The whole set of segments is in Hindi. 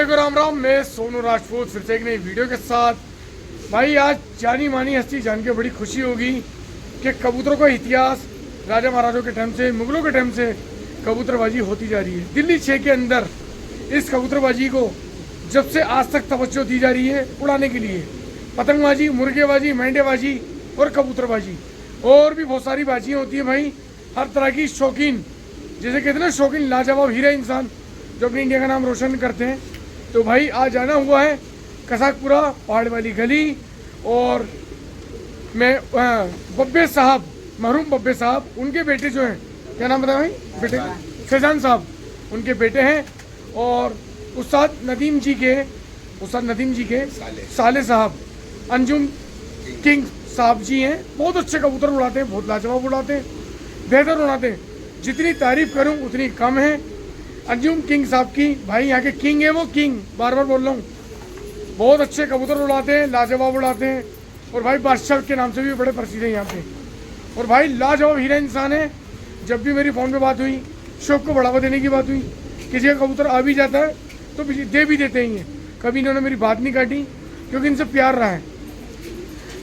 को राम राम। मैं सोनू राजपूत फिर से एक नई वीडियो के साथ। भाई आज जानी मानी हस्ती जान के बड़ी खुशी होगी कि कबूतरों का इतिहास राजा महाराजों के टाइम से, मुगलों के टाइम से कबूतरबाजी होती जा रही है। दिल्ली 6 के अंदर इस कबूतरबाजी को जब से आज तक तवज्जो दी जा रही है उड़ाने के लिए। पतंगबाजी, मुर्गेबाजी, मेंढेबाजी और कबूतरबाजी और भी बहुत सारी बाजियाँ होती हैं भाई। हर तरह की शौकीन, जैसे कहते हैं ना शौकीन लाजवाब हीरा इंसान जो अपनी इंडिया का नाम रोशन करते हैं। तो भाई आज आना हुआ है कसाकपुरा पहाड़ वाली गली और मैं बब्बे साहब, मरहूम बब्बे साहब, उनके बेटे जो हैं, क्या नाम बताया भाई बेटे? फैजान साहब उनके बेटे हैं और उस्ताद नदीम जी के साले साहब अंजुम किंग साहब जी हैं। बहुत अच्छे कबूतर उड़ाते हैं, बहुत लाजवाब उड़ाते हैं, बेहतर उड़ाते हैं। जितनी तारीफ करूं उतनी कम है अंजुम किंग साहब की। भाई यहाँ के किंग है वो, किंग बार बार बोल रहा हूँ। बहुत अच्छे कबूतर उड़ाते हैं, लाजवाब उड़ाते हैं और भाई बादशाह के नाम से भी बड़े प्रसिद्ध हैं यहाँ पे। और भाई लाजवाब हीरा इंसान है। जब भी मेरी फ़ोन पे बात हुई, शौक को बढ़ावा देने की बात हुई, किसी का कबूतर आ भी जाता है तो दे भी देते ही हैं। कभी इन्होंने मेरी बात नहीं काटी क्योंकि इनसे प्यार रहा है।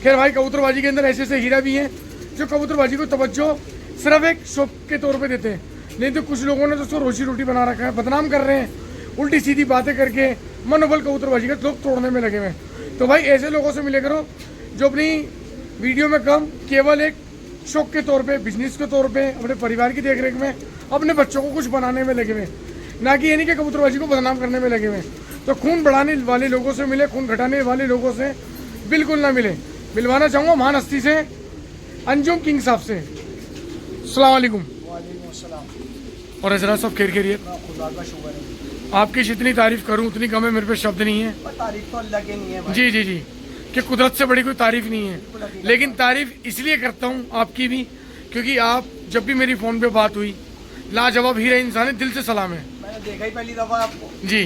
खैर भाई कबूतरबाजी के अंदर ऐसे ऐसे हीरा भी हैं जो कबूतरबाजी को तवज्जो सिर्फ एक शौक के तौर पे देते हैं। नहीं तो कुछ लोगों ने तो उसको रोजी रोटी बना रखा है, बदनाम कर रहे हैं, उल्टी सीधी बातें करके मनोबल कबूतरबाजी का लोग तोड़ने में लगे हुए हैं। तो भाई ऐसे लोगों से मिले करो जो अपनी वीडियो में कम केवल एक शौक के तौर पे, बिजनेस के तौर पे, अपने परिवार की देखरेख में, अपने बच्चों को कुछ बनाने में लगे हुए, ना कि यानी कि कबूतरबाजी को बदनाम करने में लगे हुए। तो खून बढ़ाने वाले लोगों से मिले, खून घटाने वाले लोगों से बिल्कुल ना मिले। मिलवाना चाहूँगा महान हस्ती से, अंजुम किंग साहब से। अस्सलाम वालेकुम। और हजरत सब खैरियत? खुदा का शुक्र है। आपकी जितनी तारीफ करूं उतनी कम है, मेरे पे शब्द नहीं है। तारीफ तो अल्लाह की नहीं है भाई। जी जी जी, कि कुदरत से बड़ी कोई तारीफ नहीं है। लेकिन तारीफ इसलिए करता हूं आपकी भी क्योंकि आप जब भी मेरी फ़ोन पे बात हुई, लाजवाब हीरा इंसान है, दिल से सलाम है। मैंने देखा ही पहली दफ़ा आपको जी,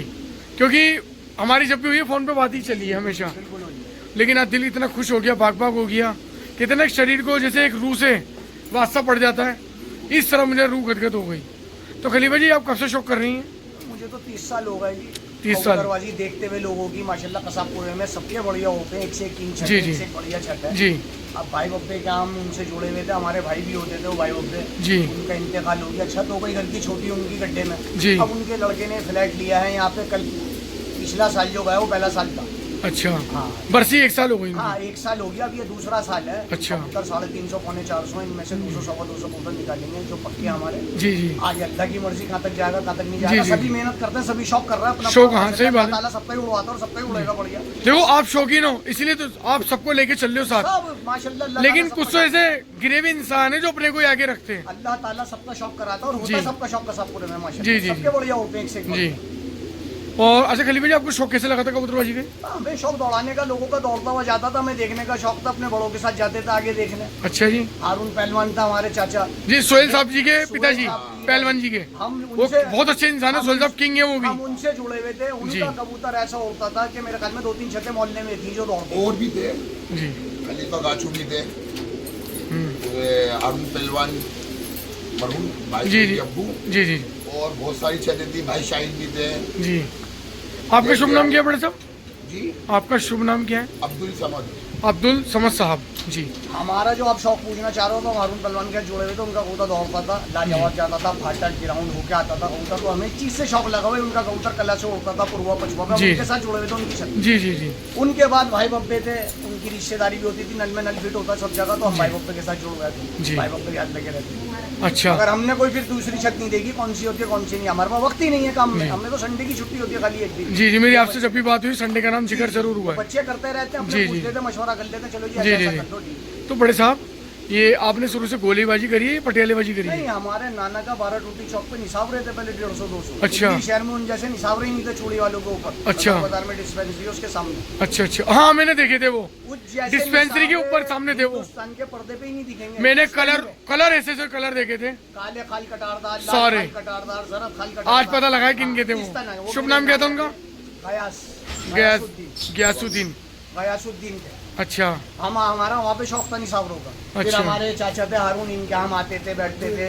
क्योंकि हमारी जब भी हुई है फ़ोन पे बात ही चली है हमेशा। लेकिन आज दिल इतना खुश हो गया, बाग बाग हो गया, कितना शरीर को जैसे एक रूह से वास्ता पड़ जाता है, इस तरह मुझे रूह गदगद हो गई। तो खलीफा जी आप कब से शौक कर रही हैं? मुझे तो 30 साल हो गए जी। 30 साल कबूतरबाजी देखते हुए लोगों की माशाल्लाह कसाबपुरे में सबके बढ़िया होते हैं, एक से एक किंग छत, एक से एक बढ़िया छत है जी। अब भाई बब्बे क्या हम उनसे जुड़े हुए थे, हमारे भाई भी होते थे वो भाई बब्बे जी। उनका इंतकाल हो गया, छत हो गई गलती छोटी उनकी गड्ढे में जी। अब उनके लड़के ने फ्लैट लिया है यहाँ पे। कल पिछला साल जो गया वो पहला साल था। अच्छा हाँ बरसी 1 साल हो गई? हाँ 1 साल हो गया, अब ये दूसरा साल है। अच्छा। कबूतर 350 पौने 400 इनमें से 200 सवा 200 कबूतर निकालेंगे जो पक्के हमारे। जी जी। आज अल्लाह की मर्जी कहाँ तक जाएगा कहाँ तक नहीं जाएगा। जी, सभी मेहनत करते हैं, सभी शौक कर रहा है अपना शौक। हाँ सही बात है। सबका ही उड़वाता और सबका ही उड़ेगा बढ़िया। देखो आप शौकीन हो इसलिए तो आप सबको लेके चल रहे हो साथ। सब माशाल्लाह। लेकिन कुछ तो ऐसे गिरे हुए इंसान है जो अपने को आगे रखते हैं। अल्लाह ताला सबका शौक कराता है और होता है सबका शौक कसाबपुरे में माशाल्लाह। जी, जी, सबके बढ़िया होते हैं एक से एक। जी। और अच्छा खलीफा जी आपको शौक कैसे लगा था कबूतरबाजी के? हमें शौक दौड़ाने का, लोगों का दौड़ता हुआ जाता था, मैं देखने का शौक था, अपने बड़ों के साथ जाते थे आगे देखने। अच्छा जी। हारून पहलवान था हमारे चाचा जी, सोहेल साहब जी के पिताजी, पहलवान जी के। हम वो उनसे बहुत अच्छे इंसान है, सोहेल साहब किंग है वो भी। हम उनसे जुड़े हुए थे। उनका कबूतर ऐसा उड़ता था कि मेरे ख्याल में 2-3 छतें मोहल्ले में थी जो दौड़ते और भी थे जी। खलीफा गाचू भी थे, हारून पहलवान मरहूम भाई जी जी अब्बू जी जी और बहुत सारी छतें थी, भाई शाहिद भी थे जी। आपका शुभ नाम क्या है बड़े साहब? जी। आपका शुभ नाम क्या है? अब्दुल समद। अब्दुल समद साहब जी। हमारा जो आप शौक पूछना चाह रहे हो तो हारून पहलवान के जुड़े हुए थे। उनका कबूतर दौड़ता था, लाजवाब जाता था, फाटा ग्राउंड होके आता था कबूतर। तो हमें चीज से शौक लगा हुआ। उनका कबूतर कला से उड़ता था, पुरवा पछुआ का, उनके साथ जुड़े हुए थे उनकी छत। जी जी जी। उनके बाद भाई बब्बे थे, उनकी रिश्तेदारी भी होती थी, नल में नल फिट होता सब जगह। तो हम भाई बब्बे के साथ जुड़ गए थे, भाई बब्बे के हाथ लगे रहते। अच्छा। अगर हमने कोई फिर दूसरी छत नहीं देखी कौन सी होती है कौन सी नहीं, हमारे पास वक्त ही नहीं है काम में। हमने तो संडे की छुट्टी होती है खाली एक दिन। जी जी, मेरी आपसे जब भी बात हुई संडे का नाम जिक्र जरूर हुआ है। बच्चे करते रहते हैं, अपने पूछते थे, मशवरा कर लेते, चलो जी ऐसा कर दो। तो बड़े साहब ये आपने शुरू से गोलीबाजी करी है या पटियालेबाजी करी है? नहीं, हमारे नाना का 12 टूटी चौक पे निसाब रहे थे पहले 150-200। अच्छा। शहर में उन जैसे निसाब रहे नहीं थे चूड़ी वालों के ऊपर। अच्छा। बाजार में डिस्पेंसरी उसके सामने। अच्छा अच्छा, हाँ मैंने देखे थे वो डिस्पेंसरी के ऊपर सामने थे वो। हिंदुस्तान के पर्दे पे ही नहीं दिखेंगे। मैंने कलर ऐसे कलर देखे थे, काले खाल कटारदार, सारे लाल खाल कटारदार, जरद खाल कटारदार। आज पता लगा किन के थे वो। शुभ नाम क्या था उनका? गयासुद्दीन। गयासुद्दीन के। अच्छा। हमारा वहाँ पे शौक था निसाब रोका। फिर अच्छा। हमारे चाचा थे हारून, इनके हम आते थे, बैठते थे,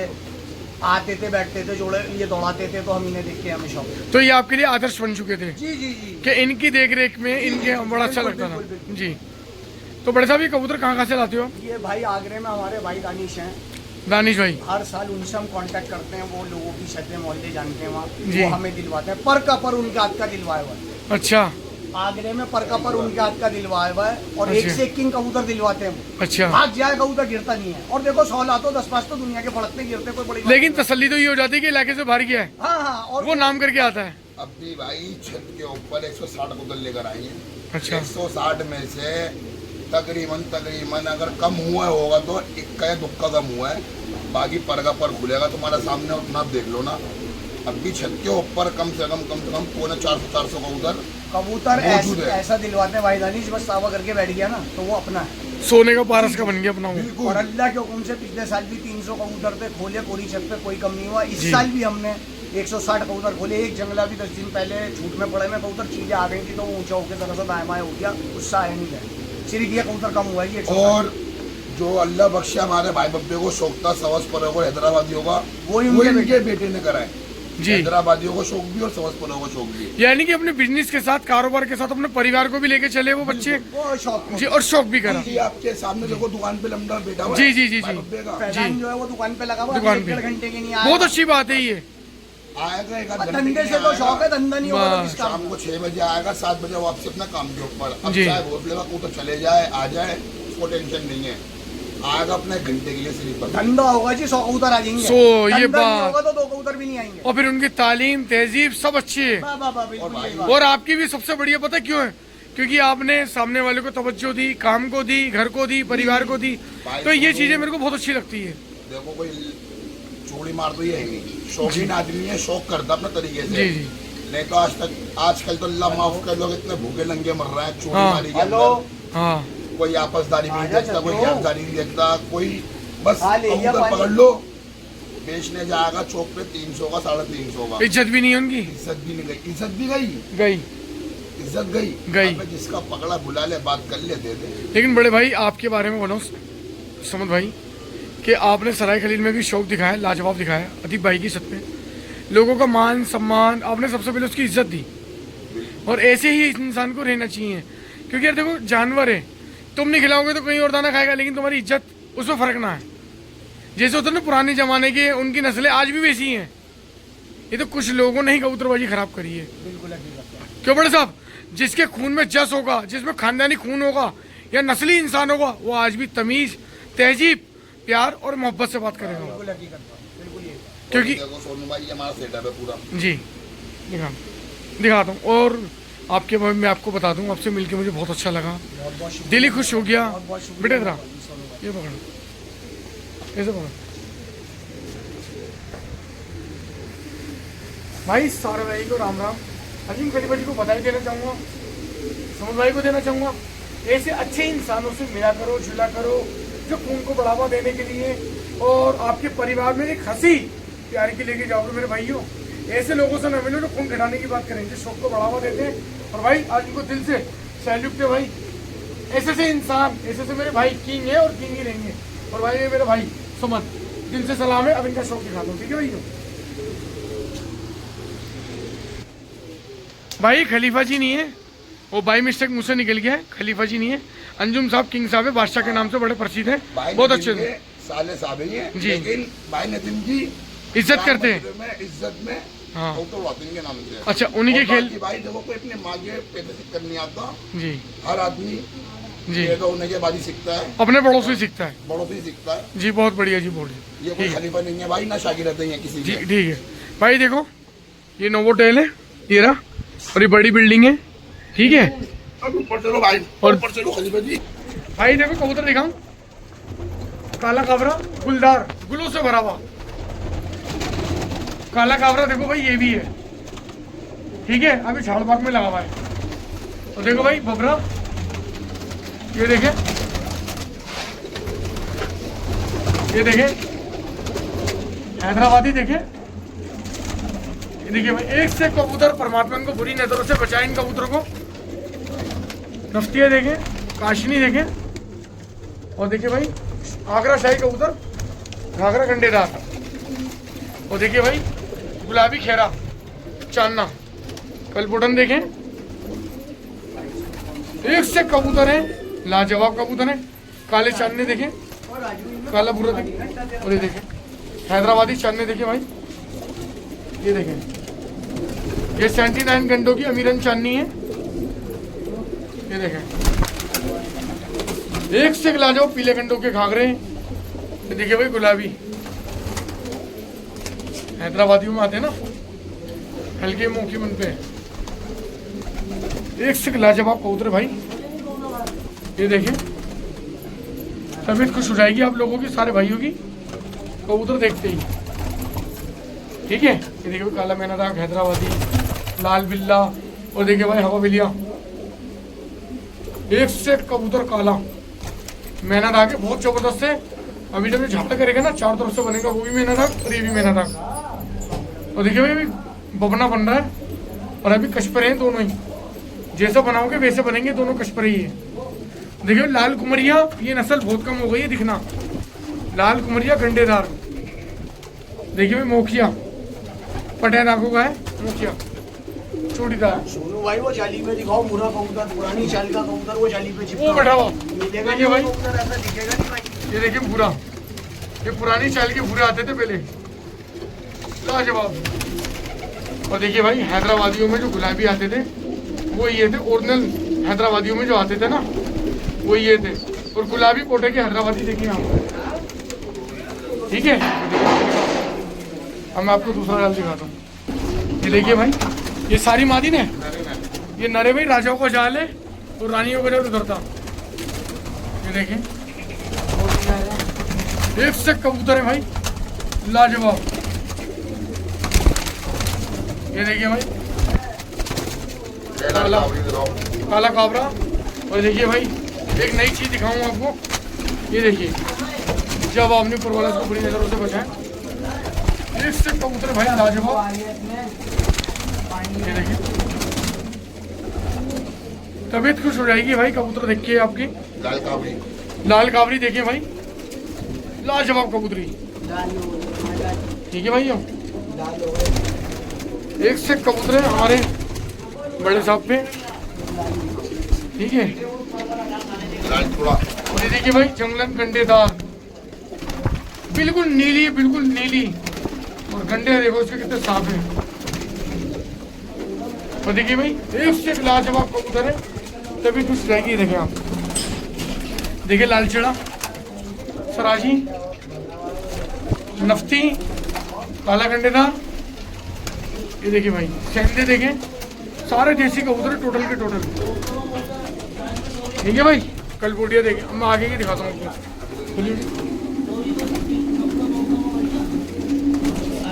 आते थे, बैठते थे, जोड़े ये दौड़ाते थे, तो हम इन्हें देख के हमेशा। तो ये आपके लिए आदर्श बन चुके थे जी जी जी। कि इनकी देख रेख में इनके बड़ा अच्छा बिल्कुल, लगता था। बिल्कुल, जी। तो बड़े साहब ये कबूतर कहाँ से लाते हो? ये भाई आगरे में हमारे भाई दानिश हैं, दानिश भाई। हर साल उनसे हम कांटेक्ट करते हैं, वो लोगों की छतें मोहल्ले जानते हैं वहाँ, जी। वो हमें दिलवाते हैं। पर का पर उनके हाथ का दिलवाया हुआ है। अच्छा आगरे में पर का पर उनके हाथ का दिलवाया हुआ है, और एक अच्छा। से एक किंग कबूतर दिलवाते हैं वो। अच्छा। भाग जाए कबूतर गिरता नहीं है। और देखो 100 लातो 10-5 तो दुनिया के फड़कते गिरते, कोई बड़ी बात लेकिन नहीं। तसल्ली तो ये हो जाती है कि इलाके से बाहर गया है, हाँ हाँ। और वो नाम करके आता है। अब भी भाई छत के ऊपर 160 कबूतर लेकर आई है। अच्छा। 160 में से तकरीबन अगर कम हुआ होगा तो इक्का या दुक्का कम हुआ है, बाकी पर का पर खुलेगा तुम्हारे सामने, उतना आप देख लो ना। अब भी छत के ऊपर कम से कम 400 कबूतर कबूतर मौजूद है। ऐसा दिलवाते हैं भाई दानिश, बस सावा करके बैठ गया ना तो वो अपना है। सोने का पारस का बन गया अपना वो। बिल्कुल। और अल्लाह के हुक्म से पिछले साल भी 300 कबूतर थे, खोले कोरी छत पे, कोई कम नहीं हुआ। इस जी। साल भी हमने 160 कबूतर खोले। एक जंगला भी 10 दिन पहले छूट में पड़े में कबूतर, चीजें आ गई थी तो वो ऊंचा होकर तरह से दाएं बाएं हो गया, उससे आया नहीं गया। सिर्फ ये कबूतर कम हुआ है ये 160। और जो अल्लाह बख्शे हमारे भाई बब्बे को शौक था सवस पर होगा हैदराबादियों का, वही वो उनके इनके बेटे ने कराए। जी। हैदराबादियों को शौक भी और सवस पर को शौक भी। यानी कि अपने बिजनेस के साथ, कारोबार के साथ अपने परिवार को भी लेके चले वो बच्चे। वो शौक जी। और शौक भी करा। जी आपके सामने देखो दुकान पे लमड़ा बेटा हुआ जी, है, जी, जी, भाई जी। बब्बे का। फैजान जो है वो दुकान पे लगा हुआ है, दुकान अभी पे। 1.5 घंटे के नहीं आया। बहुत अच्छी बात है ये। आएगा एक आध घंटे धंधे के से लिए तो शौक है, आएगा। धंधा नहीं होगा तो बस। किस काम शाम को 6 बजे आएगा, 7 बजे वापसी अपना काम के ऊपर। अब जी। चाहे भोसले का को तो चले जाए आ जाए, उसको टेंशन नहीं है। आएगा अपने घंटे के लिए सिर्फ पर। धंधा होगा जी 100 कबूतर आ जाएंगे। सो, ये धंधा नहीं बात। होगा तो 2 कबूतर भी नहीं आएंगे। और फिर उनकी तालीम, तहजीब सब अच्छी है। वाह वाह वाह, बिल्कुल और यही बात। और आपकी भी सबसे बढ़िया पता क्यों है? क्योंकि आपने सामने वाले को तवज्जो दी, काम को दी, घर को दी, परिवार को दी। तो ये चीजें मेरे को बहुत अच्छी लगती है। देखो कोई चोरी मार तो ये है नहीं, शौकीन आदमी है, शौक करता अपने तरीके से। जी जी। नहीं तो आजकल तो अल्लाह माफ कर, लोग इतने भूखे नंगे मर रहे हैं चोरी हाँ। मारी के हेलो। अंदर। हाँ। कोई आपसदारी भी नहीं आजा देखता, कोई चलो। जानकारी नहीं देखता, कोई बस हाँ, ले लिया कबूतर पानी। पकड़ लो, बेचने जाएगा चौक पे 300 का 350 का। इज्जत भी नहीं है उनकी। इज्जत भी नहीं गई, इज्जत भी गई, गई। इज्जत गई। गई। अब जिसका पकड़ा बुला ले, बात कर ले, दे दे। लेकिन बड़े भाई आपके बारे में बोलो समद भाई कि आपने सराय खलील में भी शौक दिखाया, लाजवाब दिखाया अदीब भाई की छत पे। लोगों का मान सम्मान, आपने सबसे पहले उसकी इज्जत दी। और ऐसे ही इंसान को रहना चाहिए। क्योंकि यार देखो जानवर है, तुम नहीं खिलाओगे तो कहीं और दाना खाएगा, लेकिन तुम्हारी इज्जत उसमें फर्क ना है। जैसे होता है ना पुराने जमाने के, उनकी नस्लें आज भी वैसी हैं। ये तो कुछ लोगों ने ही कबूतरबाजी खराब करी है। बिल्कुल हकीकत है। क्यों बड़े साहब? जिसके खून में जस होगा, जिसमें खानदानी खून होगा या नस्ली इंसान होगा, वो आज भी तमीज, तहजीब, प्यार और मोहब्बत से बात करेगा। बिल्कुल हकीकत है, बिल्कुल ये। क्योंकि देखो सोनू भाई, ये हमारा सेटअप है पूरा। जी दिखाता हूँ। और आपके बारे में आपको बता दूँ, आपसे मिलके मुझे बहुत अच्छा लगा, बहुत बहुत शुक्रिया। दिल ही खुश हो गया। बहुत बहुत शुक्रिया बेटे जरा सोनू भाई। ये पकड़ो, ऐसे पकड़ो भाई। सारे भाई को राम राम। अजीम खलीफा जी को बधाई देना चाहूँगा, समझ भाई को देना चाहूँगा। ऐसे अच्छे इंसानों से मिला करो, जुला करो, जो खून को बढ़ावा देने के लिए और आपके परिवार में एक हंसी प्यार की लेके जाओगे मेरे भाइयों। ऐसे लोगों से न मिलो जो खून घटाने की बात करेंगे, शौक को बढ़ावा देते हैं। और भाई आज इनको दिल से सैल्यूट है भाई। ऐसे से इंसान, ऐसे से मेरे भाई किंग है और किंग ही रहेंगे। और भाई ये मेरे भाई सुमन, दिल से सलाम है। अब इनका शौक दिखा दो, ठीक है भाई? भाई खलीफा जी नहीं है, वो बाई मिस्टेक मुझसे निकल गया है। खलीफा जी नहीं है, अंजुम साहब किंग साहब है, बादशाह के नाम से बड़े प्रसिद्ध हैं, बहुत अच्छे हैं। साले साहब ही हैं, जी। लेकिन भाई नदीम की इज्जत करते हैं। इज्जत में हाँ। तो वातिन के नाम से। अच्छा, उन्हीं के और खेल। बाकी भाई देखो, कोई अपने माँ के पैसे सीख नहीं आता। जी हर आदमी जी, ये तो उन्हें के बाजी सीखता है, अपने बड़ों से सीखता है। बड़ों से सीखता है। जी बहुत बढ़िया जी, बढ़िया। ये कोई खलीफा नहीं है भाई, ना शागिर्द है किसी जी के। ठीक है भाई। देखो ये नोवोटेल है, ये रहा, और ये बड़ी बिल्डिंग है, ठीक है। अब ऊपर चलो भाई, और- ऊपर चलो खलीफा जी। भाई देखो कबूतर दिखाऊं, काला काबरा गुलदार, गुलों से भरा हुआ काला काबरा। देखो भाई ये भी है, ठीक है, अभी झाड़ बाग में लगा हुआ है। और देखो भाई बबरा, ये देखे, ये देखे हैदराबादी, देखे, ये देखिए भाई। एक से कबूतर, परमात्मा इनको बुरी नजरों से बचाए इन कबूतरों को। नफ्तिया देखे, काशनी देखे, और देखिए भाई आगरा शाही कबूतर, घाघरा कंडेदार। और देखिए भाई गुलाबी खेरा चांदना, कलबुटन देखें, एक से कबूतर है, लाजवाब कबूतर है। काले चांदने देखें, काला भूरा देखें, और ये देखें हैदराबादी चांदने देखें भाई, ये देखें ये 79 घंटों की अमीरन चांदनी है, ये देखें एक से लाजवाब पीले घंटों के घाघरे, ये देखिए भाई गुलाबी हैदराबादियों में आते हैं ना, हल्के मुंह मन पे, एक से लाजवाब कबूतर भाई, ये देखिए तबीयत खुश हो जाएगी आप लोगों की, सारे भाइयों की कबूतर देखते ही। ठीक है, ये देखिए काला मैना दाग हैदराबादी, लाल बिल्ला, और देखिए भाई हवा बिलिया, एक से कबूतर काला मैना दाग है, बहुत जबरदस्त है। अभी जब ये झाटा करेगा ना चारों तरफ से बनेगा, वो भी मैना दाग और ये भी मैना दाग। और देखिए भाई अभी बबना बन रहा है और अभी कशपरे हैं दोनों ही, जैसा बनाओगे वैसे बनेंगे, दोनों कशपरे ही है। देखिए लाल कुमरिया, ये नस्ल बहुत कम हो गई है दिखना, लाल कुमरिया गंडेदार। देखिए भाई मोखिया, पटेन आंखों का है मोखिया, चूड़ीदार। सोनू भाई वो जाली में दिखाओ मुरा कबूतर, पुरानी चाल का कबूतर वो जाली पे चिपका वो बैठा हुआ, मिलेगा देखिए भाई कबूतर, ऐसा दिखेगा नहीं भाई। ये देखिए भूरा, ये पुरानी चाल के भूरे आते थे पहले, लाजवाब। और देखिए भाई हैदराबादियों में जो गुलाबी आते थे वो ये थे, ओरिजिनल हैदराबादियों में जो आते थे ना वो ये थे, और गुलाबी कोटे के हैदराबादी देखिए आप। ठीक है, अब मैं आपको दूसरा जाल दिखाता हूँ। ये देखिए भाई ये सारी मादी ने, ये नरे भाई राजाओं का जाल है और रानियों का जाल उधर था। ये देखिए एक से कबूतर है भाई, लाजवाब। ये देखिए भाई काला काला काबरा। और देखिए भाई एक नई चीज दिखाऊं आपको, ये देखिए जब आपने पुरवाला को बुरी नजरों से बचाएं, एक से कबूतर भाई लाजवाब। ये देखिए तबीयत खुश हो जाएगी भाई कबूतर देख के आपकी। लाल काबरी, लाल काबरी देखिए भाई, लाजवाब कबूतरी। ठीक है भाई, एक से कबूतर है हमारे बड़े साहब पे। ठीक है, लाल चूड़ा, और ये देखिए भाई जंगलन गंडेदार, बिल्कुल नीली, बिल्कुल नीली, और गंडे देखो उसके कितने साफ है। और देखिए भाई एक से एक लाजवाब कबूतर है, तभी कुछ रहेगी। देखें आप, देखिए लाल चिड़ा, सराजी, नफ्ती, काला गंडेदार। ये देखिए भाई सेंधे देखें, सारे देसी कबूतर टोटल के टोटल। ठीक है भाई, कलबोटिया देखें, मैं आगे की दिखाता हूँ आपको।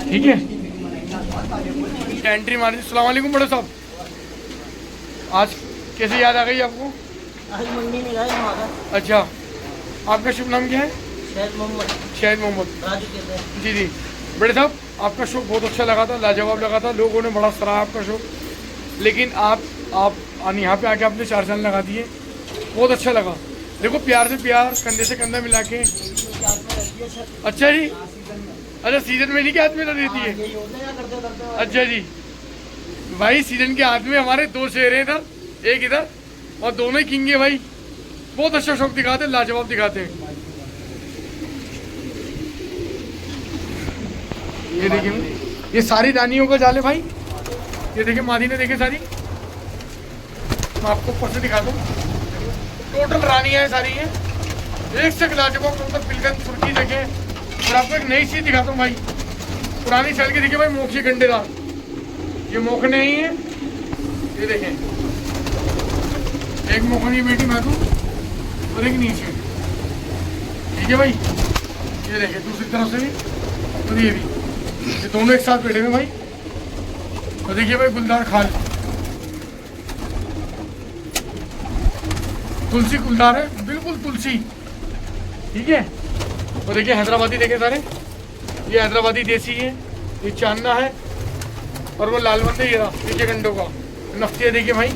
ठीक है, एंट्री मारी। अस्सलाम वालेकुम बड़े साहब, आज कैसे याद आ गई आपको? आज मंडी में गए हमारा। अच्छा, आपका शुभ नाम क्या है? शहद मोहम्मद। शहद मोहम्मद, राजू कहते हैं। जी जी। बड़े साहब आपका शो बहुत अच्छा लगा था, लाजवाब लगा था, लोगों ने बड़ा सराहा आपका शो। लेकिन आप यहाँ पे आके आपने 4 साल लगा दिए, बहुत अच्छा लगा। देखो प्यार से प्यार, कंधे से कंधा मिला के। अच्छा जी, अच्छा सीजन में नहीं के हाथ में रहती है? अच्छा जी भाई, सीजन के हाथ में हमारे 2 शेर हैं, इधर एक इधर, और दोनों ही किंग है भाई। बहुत अच्छा शौक दिखाते हैं, लाजवाब दिखाते हैं। ये देखिए ये सारी रानियों का जाल है भाई। ये देखिए मादी ने देखे सारी, मैं आपको ऊपर से दिखा दूँ, टोटल रानियाँ हैं सारी हैं, एक से लाजवाब कबूतर, पिलकन सुर्खी देखे। और आपको एक नई चीज़ दिखाता हूँ भाई, पुरानी चल के देखिए भाई, मोखी गंडेदार, ये मोखने ही है। ये देखें एक मोखनी बेटी मैं दूँ और एक नीचे। ठीक है भाई, ये देखें दूसरी तरफ से भी, और ये भी, ये दोनों एक साथ बैठे हुए भाई। और देखिए भाई गुलदार खाल, तुलसी गुलदार है, बिल्कुल तुलसी। ठीक है, और देखिए हैदराबादी देखे सारे, ये हैदराबादी देसी है, ये चांदना है, और वो लालबंदे ये रहा नीचे गंडों का नफ्तिया। देखिए भाई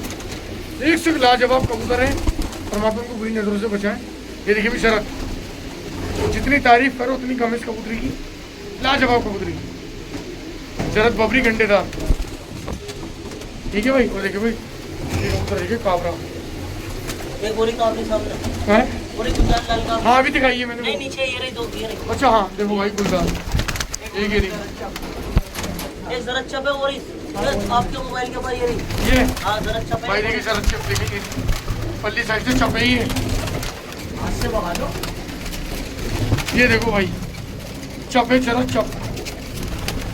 एक से लाजवाब कबूतर है, परमात्मा को बुरी नजरों से बचाएं। ये देखिए भी शरत, जितनी तारीफ करो उतनी कम इस कबूतरी की, लाजवाब कबूतरी की। जरद बबरी घंटेदार। ठीक है भाई, और देखिए भाई ये कबूतर देखिए काबरा एक गोरी का आपके सामने है। गोरी गुलदार लाल का। हाँ अभी दिखाइए मैंने नहीं वो। नीचे ये रही, दो ये रही। अच्छा हाँ देखो भाई गुलदार एक ये रही। एक जरा चप है और आपके मोबाइल के ऊपर ये रही। ये हाँ जरा चप भाई है। देखिए जरा चप देखिए पल्ली साइड से चप है ही है। हाथ से भगा दो। ये देखो भाई चप है जरा चप,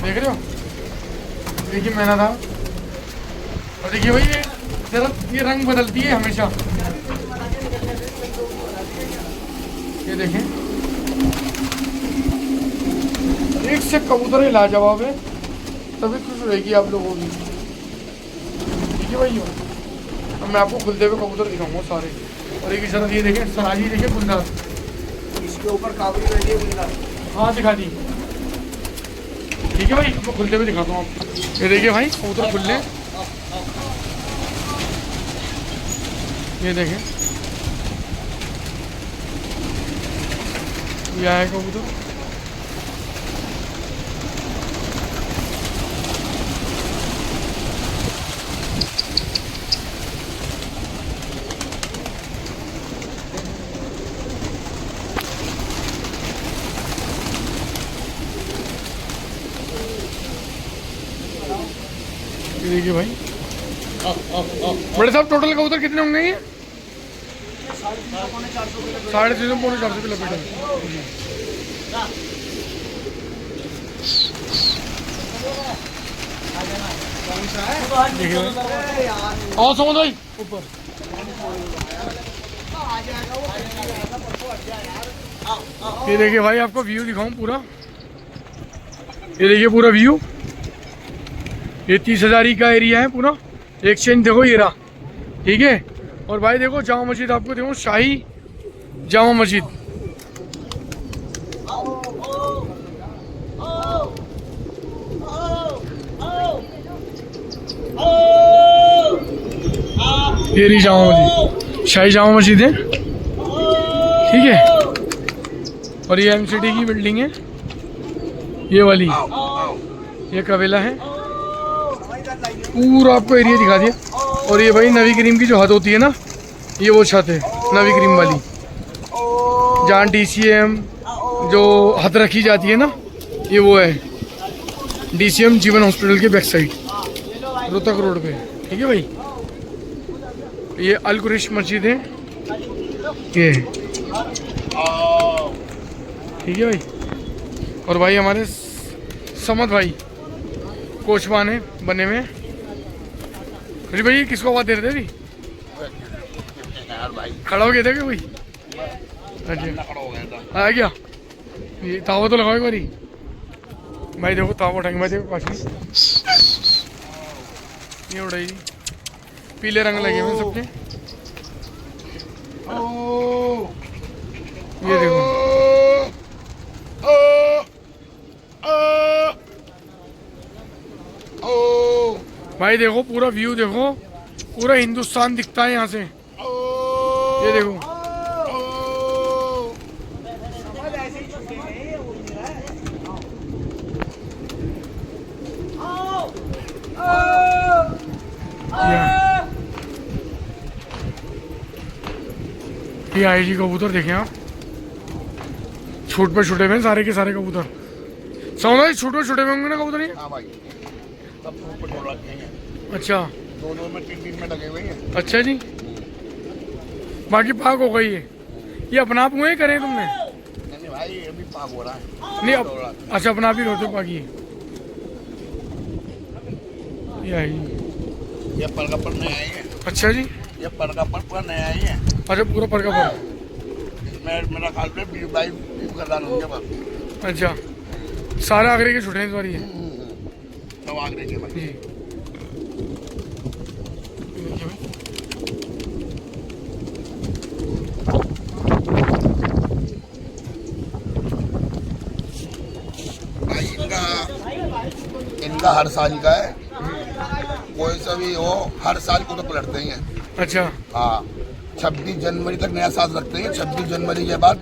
देख रहे हो। देखिए मैंने था और देखिए भाई ये जरा ये रंग बदलती है हमेशा। ये देखें एक से कबूतर ही लाजवाब है, तभी खुश रहेगी आप लोगों की। ठीक है भाई, अब मैं आपको खुलते हुए कबूतर दिखाऊंगा सारे। और एक शरत ये देखें सराजी देखें गुलदार, इसके ऊपर काबरी बैठी है गुलदार। हाँ दिखा दी। ठीक है भाई मैं खुलते हुए दिखाता हूँ आपको। ये देखिए भाई कबूतर खुल ले, ये देखें ये आया कबूतर। ये देखिए भाई बड़े साहब टोटल कबूतर कितने होंगे ये? 350 पौने 400 किलो मीटर। देखिए भाई आओ समझ भाई ऊपर। ये देखिए भाई आपको व्यू दिखाऊं पूरा, ये देखिए पूरा व्यू। ये 30,000 का एरिया है पूरा। एक चेंज देखो ये रहा, ठीक है। और भाई देखो जामा मस्जिद आपको देखो, शाही जामा मस्जिद। ये रही जामा मस्जिद, शाही जामा मस्जिद है, ठीक है। और ये एमसीडी की बिल्डिंग है ये वाली, ये कवेला है। पूरा आपको एरिया दिखा दिया। और ये भाई नवी क्रीम की जो हद होती है ना, ये वो छत है नवी क्रीम वाली, जहाँ DCM जो हद रखी जाती है ना, ये वो है DCM जीवन हॉस्पिटल के बैक साइड रोहतक रोड पे। ठीक है भाई, ये अल कुरैश मस्जिद है ये, ठीक है भाई। और भाई हमारे समद भाई कोचवान है बने में। अरे भाई किसको आवाज दे रहे थे अभी? खड़ा हो गया था क्या भाई? अच्छा आ गया। ये तावा तो लगाओ एक बारी भाई। देखो तावा उठाएंगे भाई, देखो काशी ये उड़ाई, पीले रंग लगे हुए सबके। ये देखो भाई, देखो पूरा व्यू देखो, पूरा हिंदुस्तान दिखता है यहाँ से। ये देखो ये आईजी कबूतर देखें आप, छूट पे छुटे हुए सारे के सारे कबूतर। समझ छूट पे छुटे हुए होंगे ना कबूतर ये? हाँ भाई, सब ऊपर छोड़ रखे हैं। अच्छा, 2 में 3 में लगे हुए हैं। अच्छा जी, बाकी पाक हो गई है। ये अपना आप हुए करें तुमने? नहीं भाई अभी पाक हो रहा है। नहीं अच्छा अपना आप ही रोते पाकी। ये परगा पर नया आई है। अच्छा जी, ये परगा पर नया आई है। अच्छा पूरा पर का पर। इसमें मेरा ख्याल में 20-22 खदान होंगे बस। अच्छा सारे आगरे के छुटे हैं इस बार ये? सब आगरे के भाई जी। भाई इनका हर साल का है, कोई सा भी हो हर साल को तो पलटते ही हैं। अच्छा हाँ, 26 जनवरी तक नया साथ रखते हैं, 26 जनवरी के बाद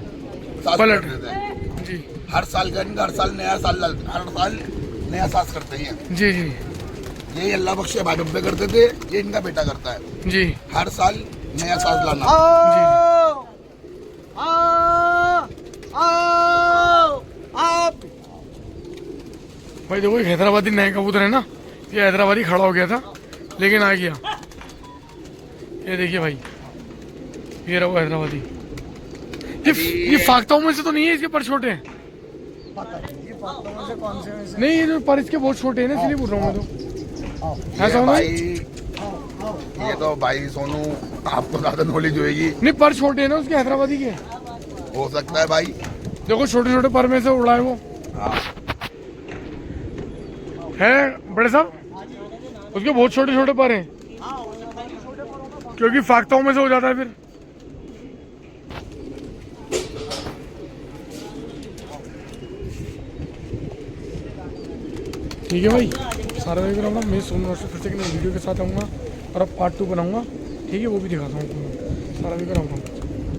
साथ पलट देते हैं। जी। हर साल का इनका हर साल नया साल हर साल नया साज करते हैं। जी जी ये अल्लाह बख्शे भाई बब्बे करते थे, ये इनका बेटा करता है। जी हर साल नया साज लाना। जी भाई देखो एक हैदराबादी नए कबूतर है ना, ये हैदराबादी खड़ा हो गया था लेकिन आ गया। ये देखिए भाई, ये रहा वो हैदराबादी। ये फाख्ताओं में से तो नहीं है, इसके पर छोटे हैं। पता नहीं ये पता मुझे कौन से में से। नहीं ये जो पर इसके बहुत छोटे हैं ना, इसलिए बोल रहा हूँ मैं तो। ये ऐसा होना भाई, ये तो भाई सोनू आपको ज्यादा नॉलेज होगी। नहीं पर छोटे हैं ना उसके हैदराबादी के, हो सकता है भाई। देखो छोटे छोटे पर में से उड़ा है वो। हाँ। है बड़े साहब, उसके बहुत छोटे छोटे पर हैं, क्योंकि फाख्ताओं में से हो जाता है फिर। ठीक है भाई, सारा भाई बनाऊंगा मैं सोनू राष्ट्र फिर से एक नई वीडियो के साथ आऊँगा और अब पार्ट 2 बनाऊंगा। ठीक है, वो भी दिखाता हूँ आपको। सारा भी बनाऊंगा।